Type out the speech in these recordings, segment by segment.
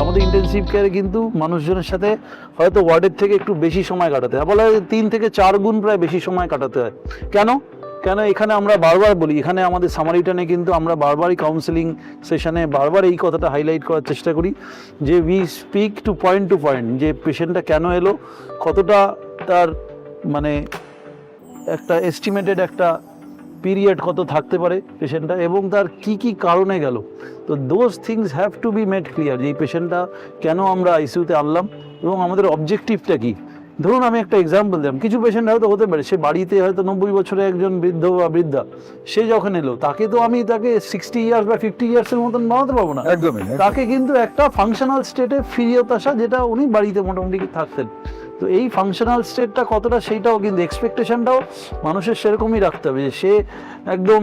আমাদের ইন্টেনসিভ কেয়ারে কিন্তু মানুষজনের সাথে হয়তো ওয়ার্ডের থেকে একটু বেশি সময় কাটাতে হয়, বলা হয় 3 থেকে 4 গুণ প্রায় বেশি সময় কাটাতে হয়। কেন কেন এখানে আমরা বারবার বলি, এখানে আমাদের সামারিটানে কিন্তু আমরা বারবারই কাউন্সেলিং সেশনে বারবার এই কথাটা হাইলাইট করার চেষ্টা করি যে উই স্পিক টু পয়েন্ট, যে পেশেন্টটা কেন এলো, কতটা তার মানে একটা এস্টিমেটেড একটা পিরিয়ড কত থাকতে পারে পেশেন্টটা, এবং তার কি কি কারণে গেল। তো those things have to be made clear, যে এই পেশেন্টটা কেন আমরা আইসিইউতে আনলাম এবং আমাদের অবজেক্টিভটা কী। ধরুন আমি একটা এক্সাম্পল দিলাম, কিছু পেশেন্ট হয়তো হতে পারে সে বাড়িতে হয়তো 90 বছরের একজন বৃদ্ধ বা বৃদ্ধা, সে যখন এলো তাকে তো আমি তাকে 60 ইয়ার্স বা 50 ইয়ার্সের মতন বানাতে পারবো না, একদমই। তাকে কিন্তু একটা ফাংশনাল স্টেটে ফিরিয়ে আসা, যেটা উনি বাড়িতে মোটামুটি থাকতেন। তো এই ফাংশনাল স্টেটটা কতটা, সেইটাও কিন্তু এক্সপেকটেশনটাও মানুষের সেরকমই রাখতে হবে, যে সে একদম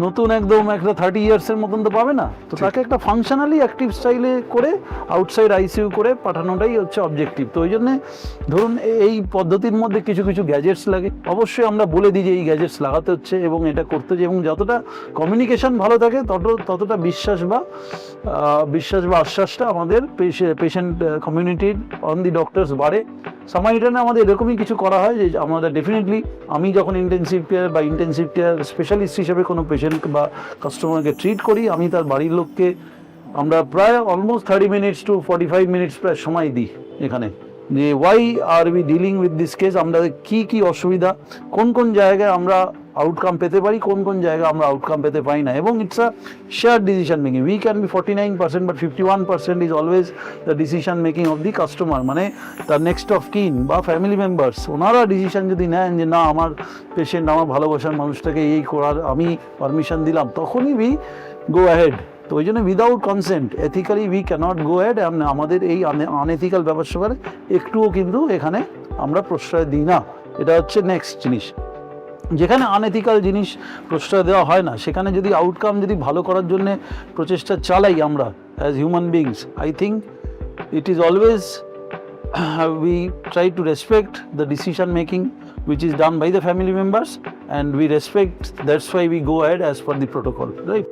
নতুন একদম একটা 30 ইয়ার্সের মতন তো পাবে না, তো তাকে একটা ফাংশনালি অ্যাক্টিভ স্টাইলে করে আউটসাইড আইসিইউ করে পাঠানোটাই হচ্ছে অবজেক্টিভ। তো ওই জন্যে ধরুন এই পদ্ধতির মধ্যে কিছু কিছু গ্যাজেটস লাগে, অবশ্যই আমরা বলে দিই যে এই গ্যাজেটস লাগাতে হচ্ছে এবং এটা করতে হচ্ছে, এবং যতটা কমিউনিকেশন ভালো থাকে ততটা বিশ্বাস বা আশ্বাসটা আমাদের পেশেন্ট কমিউনিটির অন দি ডক্টরস বাড়ে। সামারিটানে আমাদের এরকমই কিছু করা হয়, যে আমাদের ডেফিনেটলি আমি যখন ইন্টেনসিভ কেয়ার স্পেশালিস্ট হিসেবে কোনো পেশেন্ট বা কাস্টমারকে ট্রিট করি, আমি তার বাড়ির লোককে আমরা প্রায় অলমোস্ট 30 মিনিটস টু 45 মিনিটস প্রায় সময় দিই এখানে, যে why are we dealing with this case, আমরা কি অসুবিধা, কোন কোন জায়গায় আমরা আউটকাম পেতে পারি, কোন কোন জায়গায় আমরা আউটকাম পেতে পারি না, এবং it's a share decision making. We can be 49% but 51% is always the decision making of the customer, মানে তার নেক্সট অফ কিন বা ফ্যামিলি মেম্বার্স, ওনারা ডিসিশন যদি নেন যে না আমার পেশেন্ট, আমার ভালোবাসার মানুষটাকে এই করার আমি পারমিশন দিলাম, তখনই উই গো অ্যাহেড। তো ওই জন্য without consent ethically we cannot go ahead. আমাদের এই আনএথিক্যাল ব্যাপার স্যাপারে একটুও কিন্তু এখানে আমরা প্রশ্রয় দিই না। এটা হচ্ছে নেক্সট জিনিস। যেখানে আনএথিক্যাল জিনিস প্রশ্রয় দেওয়া হয় না, সেখানে যদি আউটকাম যদি ভালো করার জন্য প্রচেষ্টা চালাই আমরা as human beings, I think it is always we try to respect the decision making which is done by the family members, and we respect, that's why we go ahead as per the protocol, right?